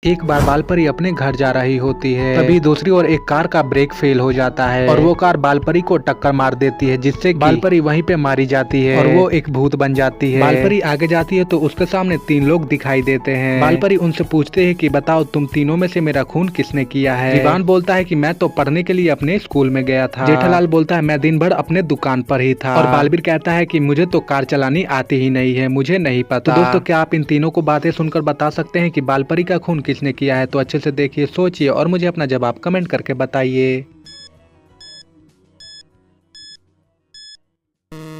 एक बार बालपरी अपने घर जा रही होती है, तभी दूसरी ओर एक कार का ब्रेक फेल हो जाता है और वो कार बालपरी को टक्कर मार देती है, जिससे बालपरी वहीं पे मारी जाती है और वो एक भूत बन जाती है। बालपरी आगे जाती है तो उसके सामने तीन लोग दिखाई देते हैं। बालपरी उनसे पूछते हैं कि बताओ तुम तीनों में से मेरा खून किसने किया है। दीवान बोलता है कि मैं तो पढ़ने के लिए अपने स्कूल में गया था। जेठालाल बोलता है मैं दिन भर अपने दुकान पर ही था। और बालवीर कहता है कि मुझे तो कार चलानी आती ही नहीं है, मुझे नहीं पता। तो दोस्तों, क्या आप इन तीनों को बातें सुनकर बता सकते हैं कि बालपरी का खून किसने किया है? तो अच्छे से देखिए, सोचिए और मुझे अपना जवाब कमेंट करके बताइए।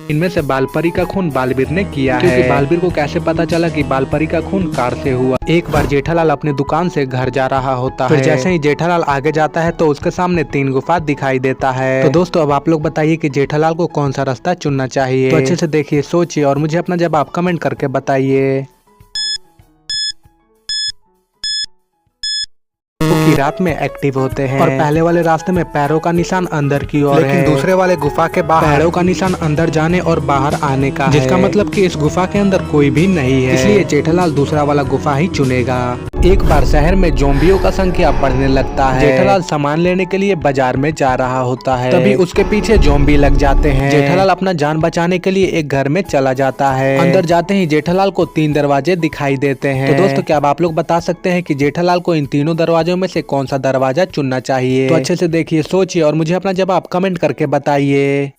इनमें से बालपरी का खून बालवीर ने किया है, क्योंकि बालवीर को कैसे पता चला कि बालपरी का खून कार से हुआ। एक बार जेठालाल अपनी दुकान से घर जा रहा होता है। जैसे ही जेठालाल आगे जाता है तो उसके सामने तीन गुफा दिखाई देता है। तो दोस्तों, अब आप लोग बताइए कि जेठालाल को कौन सा रास्ता चुनना चाहिए। तो अच्छे से देखिए, सोचिए और मुझे अपना जवाब कमेंट करके बताइए। की रात में एक्टिव होते हैं और पहले वाले रास्ते में पैरों का निशान अंदर की ओर है, लेकिन दूसरे वाले गुफा के बाहर पैरों का निशान अंदर जाने और बाहर आने का, जिसका मतलब कि इस गुफा के अंदर कोई भी नहीं है। इसलिए जेठालाल दूसरा वाला गुफा ही चुनेगा। एक बार शहर में जोम्बियों का संख्या बढ़ने लगता है। जेठालाल सामान लेने के लिए बाजार में जा रहा होता है, तभी उसके पीछे जोम्बी लग जाते हैं। जेठालाल अपना जान बचाने के लिए एक घर में चला जाता है। अंदर जाते ही जेठालाल को तीन दरवाजे दिखाई देते हैं। तो दोस्तों, क्या आप लोग बता सकते हैं कि जेठालाल को इन तीनों दरवाजों में से कौन सा दरवाजा चुनना चाहिए? तो अच्छे से देखिए, सोचिए और मुझे अपना जवाब कमेंट करके बताइए।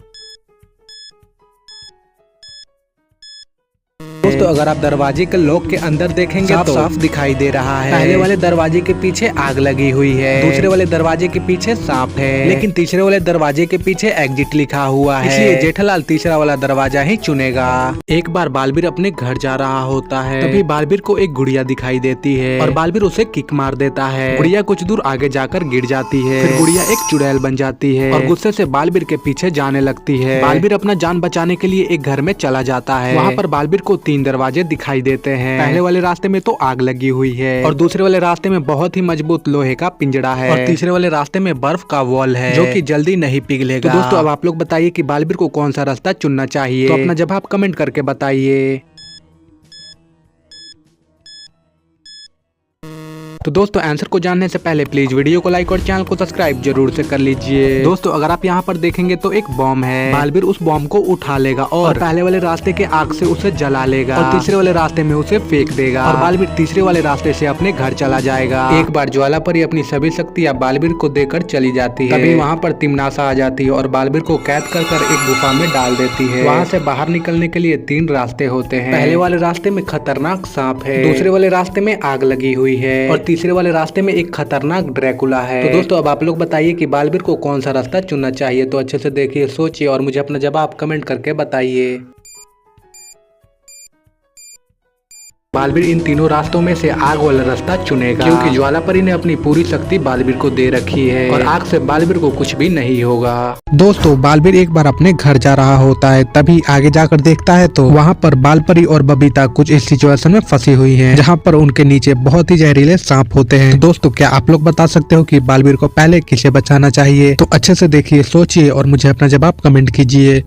दोस्तों, अगर आप दरवाजे के लॉक के अंदर देखेंगे तो साफ दिखाई दे रहा है। पहले वाले दरवाजे के पीछे आग लगी हुई है, दूसरे वाले दरवाजे के पीछे सांप है, लेकिन तीसरे वाले दरवाजे के पीछे एग्जिट लिखा हुआ है। इसलिए जेठालाल तीसरा वाला दरवाजा ही चुनेगा। एक बार बालवीर अपने घर जा रहा होता है, तभी बालवीर को एक गुड़िया दिखाई देती है और बालवीर उसे किक मार देता है। गुड़िया कुछ दूर आगे जाकर गिर जाती है। फिर गुड़िया एक चुड़ैल बन जाती है और गुस्से से बालवीर के पीछे जाने लगती है। बालवीर अपना जान बचाने के लिए एक घर में चला जाता है। वहाँ पर बालवीर को तीन दरवाजे दिखाई देते हैं। पहले वाले रास्ते में तो आग लगी हुई है और दूसरे वाले रास्ते में बहुत ही मजबूत लोहे का पिंजड़ा है और तीसरे वाले रास्ते में बर्फ का वॉल है, जो कि जल्दी नहीं पिघलेगा। तो दोस्तों, अब आप लोग बताइए कि बालवीर को कौन सा रास्ता चुनना चाहिए। तो अपना जवाब कमेंट करके बताइए। तो दोस्तों, आंसर को जानने से पहले प्लीज वीडियो को लाइक और चैनल को सब्सक्राइब जरूर से कर लीजिए। दोस्तों, अगर आप यहाँ पर देखेंगे तो एक बॉम्ब है। बालवीर उस बॉम्ब को उठा लेगा और पहले वाले रास्ते के आग से उसे जला लेगा और तीसरे वाले रास्ते में उसे फेंक देगा और बालवीर तीसरे वाले रास्ते से अपने घर चला जाएगा। एक बार ज्वालापरी अपनी सभी शक्तियाँ बालवीर को देकर चली जाती है। तभी वहाँ पर तिमनासा आ जाती है और बालवीर को कैद कर एक गुफा में डाल देती है। वहाँ से बाहर निकलने के लिए तीन रास्ते होते हैं। पहले वाले रास्ते में खतरनाक सांप है, दूसरे वाले रास्ते में आग लगी हुई है और तीसरे वाले रास्ते में एक खतरनाक ड्रैकुला है। तो दोस्तों, अब आप लोग बताइए कि बालवीर को कौन सा रास्ता चुनना चाहिए। तो अच्छे से देखिए, सोचिए और मुझे अपना जवाब कमेंट करके बताइए। बालवीर इन तीनों रास्तों में से आग वाला रास्ता चुनेगा, क्योंकि ज्वालापरी ने अपनी पूरी शक्ति बालवीर को दे रखी है और आग से बालवीर को कुछ भी नहीं होगा। दोस्तों, बालवीर एक बार अपने घर जा रहा होता है, तभी आगे जाकर देखता है तो वहाँ पर बालपरी और बबीता कुछ इस सिचुएशन में फंसी हुई हैं, जहाँ पर उनके नीचे बहुत ही जहरीले सांप होते हैं। तो दोस्तों, क्या आप लोग बता सकते हो कि बालवीर को पहले किसे बचाना चाहिए? तो अच्छे से देखिए, सोचिए और मुझे अपना जवाब कमेंट कीजिए।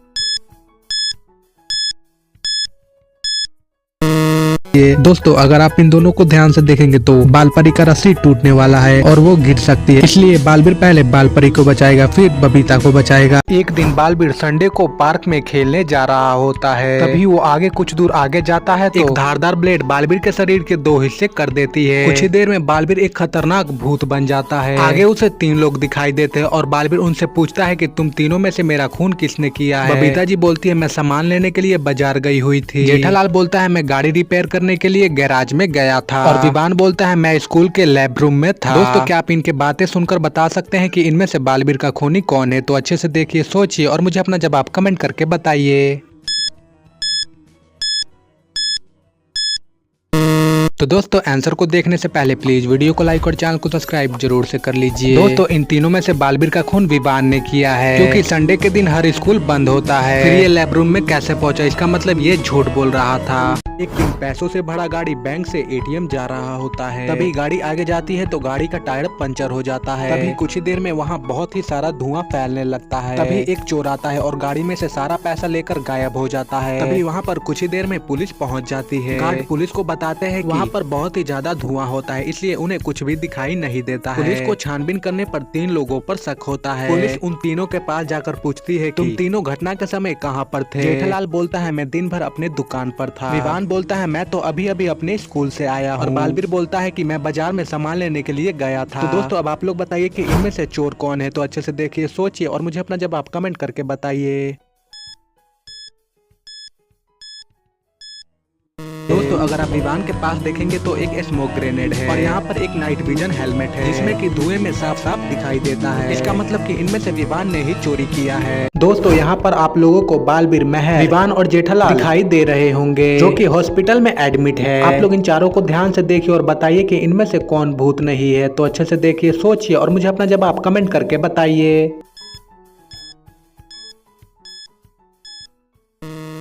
दोस्तों, अगर आप इन दोनों को ध्यान से देखेंगे तो बालपरी का रस्सी टूटने वाला है और वो गिर सकती है, इसलिए बालवीर पहले बालपरी को बचाएगा, फिर बबीता को बचाएगा। एक दिन बालवीर संडे को पार्क में खेलने जा रहा होता है, तभी वो आगे कुछ दूर आगे जाता है तो एक धारदार ब्लेड बालवीर के शरीर के दो हिस्से कर देती है। कुछ ही देर में बालवीर एक खतरनाक भूत बन जाता है। आगे उसे तीन लोग दिखाई देते हैं और बालवीर उनसे पूछता है कि तुम तीनों में से मेरा खून किसने किया है? बबीता जी बोलती है मैं सामान लेने के लिए बाजार गई हुई थी। जेठालाल बोलता है मैं गाड़ी रिपेयर करने के लिए गैराज में गया था और विवान बोलता है मैं स्कूल के लैब रूम में था। दोस्तों, क्या आप इनके बातें सुनकर बता सकते हैं कि इनमें से बालवीर का खूनी कौन है? तो अच्छे से देखिए, सोचिए और मुझे अपना जवाब कमेंट करके बताइए। तो दोस्तों, आंसर को देखने से पहले प्लीज वीडियो को लाइक और चैनल को सब्सक्राइब जरूर से कर लीजिए। दोस्तों, इन तीनों में से बालवीर का खून विवान ने किया है, क्योंकि संडे के दिन हर स्कूल बंद होता है। फिर ये लैब रूम में कैसे पहुंचा? इसका मतलब ये झूठ बोल रहा था। एक दिन पैसों से भरा गाड़ी बैंक से एटीएम जा रहा होता है। तभी गाड़ी आगे जाती है तो गाड़ी का टायर पंचर हो जाता है। तभी कुछ ही देर में वहाँ बहुत ही सारा धुआं फैलने लगता है। तभी एक चोर आता है और गाड़ी में से सारा पैसा लेकर गायब हो जाता है। तभी वहाँ पर कुछ ही देर में पुलिस पहुँच जाती है। गार्ड पुलिस को बताते हैं कि वहाँ पर बहुत ही ज्यादा धुआं होता है, इसलिए उन्हें कुछ भी दिखाई नहीं देता है। पुलिस को छानबीन करने पर 3 लोगों पर शक होता है। पुलिस उन तीनों के पास जाकर पूछती है तुम तीनों घटना के समय कहाँ पर थे? जेठालाल बोलता है मैं दिन भर अपने दुकान पर था। विवान बोलता है मैं तो अभी अभी अपने स्कूल से आया हूँ। और बालवीर बोलता है कि मैं बाजार में सामान लेने के लिए गया था। तो दोस्तों अब आप लोग बताइए कि इनमें से चोर कौन है? तो अच्छे से देखिए, सोचिए और मुझे अपना जवाब कमेंट करके बताइए। दोस्तों अगर आप विवान के पास देखेंगे तो एक स्मोक ग्रेनेड है और यहाँ पर एक नाइट विजन हेलमेट है जिसमें कि धुएं में साफ साफ दिखाई देता है। इसका मतलब कि इनमें से विवान ने ही चोरी किया है। दोस्तों यहाँ पर आप लोगों को बालवीर, महर, विवान और जेठालाल दिखाई दे रहे होंगे जो कि हॉस्पिटल में एडमिट है। आप लोग इन चारों को ध्यान से देखिए और बताइए कि इनमें से कौन भूत नहीं है। तो अच्छे से देखिए, सोचिए और मुझे अपना जवाब कमेंट करके बताइए।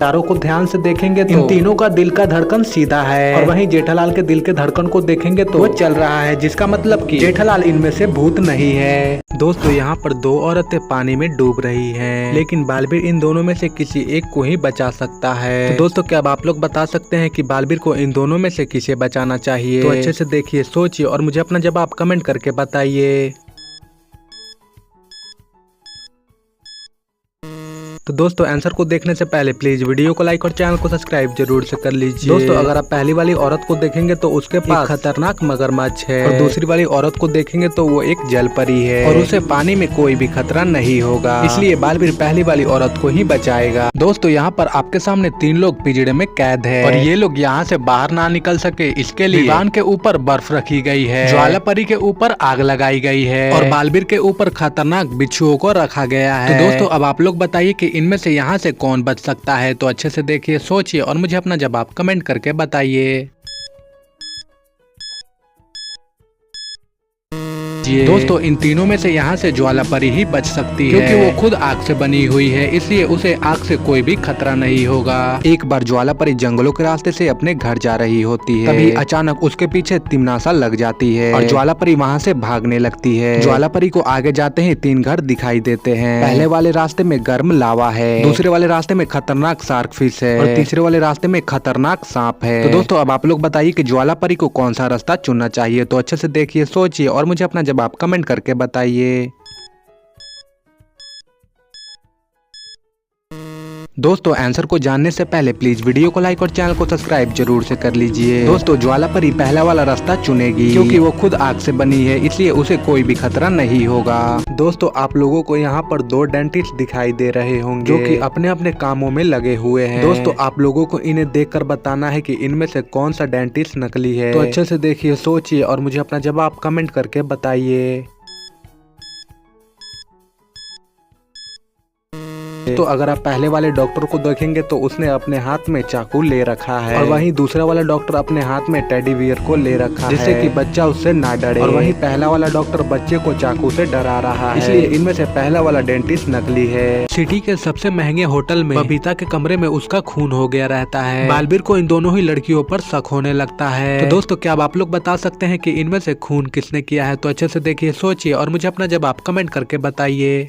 चारों को ध्यान से देखेंगे तो इन तीनों का दिल का धड़कन सीधा है और वहीं जेठालाल के दिल के धड़कन को देखेंगे तो वो चल रहा है, जिसका मतलब कि जेठालाल इनमें से भूत नहीं है। दोस्तों यहाँ पर 2 औरतें पानी में डूब रही हैं, लेकिन बालवीर इन दोनों में से किसी एक को ही बचा सकता है। तो दोस्तों क्या अब आप लोग बता सकते हैं कि बालवीर को इन दोनों में से किसे बचाना चाहिए? तो अच्छे से देखिए, सोचिए और मुझे अपना जवाब कमेंट करके बताइए। तो दोस्तों आंसर को देखने से पहले प्लीज वीडियो को लाइक और चैनल को सब्सक्राइब जरूर से कर लीजिए। दोस्तों अगर आप पहली वाली औरत को देखेंगे तो उसके पास खतरनाक मगरमच्छ है और दूसरी वाली औरत को देखेंगे तो वो एक जल परी है और उसे पानी में कोई भी खतरा नहीं होगा, इसलिए बालवीर पहली वाली औरत को ही बचाएगा। दोस्तों यहाँ पर आपके सामने 3 लोग पिंजड़े में कैद है और ये लोग यहाँ से बाहर ना निकल सके इसके लिए विवान के ऊपर बर्फ रखी गई है, ज्वाला परी के ऊपर आग लगाई गई है और बालवीर के ऊपर खतरनाक बिच्छुओं को रखा गया है। तो दोस्तों अब आप लोग बताइए कि इनमें से यहाँ से कौन बच सकता है? तो अच्छे से देखिए, सोचिए और मुझे अपना जवाब कमेंट करके बताइए। दोस्तों इन तीनों में से यहाँ से ज्वाला परी ही बच सकती है क्योंकि वो खुद आग से बनी हुई है, इसलिए उसे आग से कोई भी खतरा नहीं होगा। एक बार ज्वाला परी जंगलों के रास्ते से अपने घर जा रही होती है, तभी अचानक उसके पीछे तिमनासा लग जाती है और ज्वाला परी वहाँ से भागने लगती है। ज्वाला परी को आगे जाते ही 3 घर दिखाई देते हैं। पहले वाले रास्ते में गर्म लावा है, दूसरे वाले रास्ते में खतरनाक शार्क फिश है और तीसरे वाले रास्ते में खतरनाक सांप है। तो दोस्तों अब आप लोग बताइए कि ज्वाला परी को कौन सा रास्ता चुनना चाहिए? तो अच्छे से देखिए, सोचिए और मुझे अपना जवाब कमेंट करके बताइए। दोस्तों आंसर को जानने से पहले प्लीज वीडियो को लाइक और चैनल को सब्सक्राइब जरूर से कर लीजिए। दोस्तों ज्वाला परी पहला वाला रास्ता चुनेगी क्योंकि वो खुद आग से बनी है, इसलिए उसे कोई भी खतरा नहीं होगा। दोस्तों आप लोगों को यहाँ पर 2 डेंटिस्ट दिखाई दे रहे होंगे जो कि अपने अपने कामों में लगे हुए हैं। दोस्तों आप लोगों को इन्हें देखकर बताना है कि इनमें से कौन सा डेंटिस्ट नकली है। तो अच्छे से देखिए, सोचिए और मुझे अपना जवाब कमेंट करके बताइए। तो अगर आप पहले वाले डॉक्टर को देखेंगे तो उसने अपने हाथ में चाकू ले रखा है और वहीं दूसरा वाला डॉक्टर अपने हाथ में टेडी बियर को ले रखा है जिससे कि बच्चा उससे ना डरे, और वहीं पहला वाला डॉक्टर बच्चे को चाकू से डरा रहा है, इसलिए इनमें से पहला वाला डेंटिस्ट नकली है। सिटी के सबसे महंगे होटल में बबीता के कमरे में उसका खून हो गया रहता है। बालवीर को इन दोनों ही लड़कियों पर शक होने लगता है। तो दोस्तों क्या आप लोग बता सकते हैं कि इनमें से खून किसने किया है? तो अच्छे से देखिए, सोचिए और मुझे अपना जवाब कमेंट करके बताइए।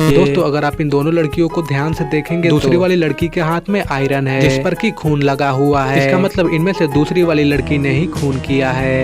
दोस्तों अगर आप इन दोनों लड़कियों को ध्यान से देखेंगे दूसरी वाली लड़की के हाथ में आयरन है जिस पर कि खून लगा हुआ है, इसका मतलब इनमें से दूसरी वाली लड़की ने ही खून किया है।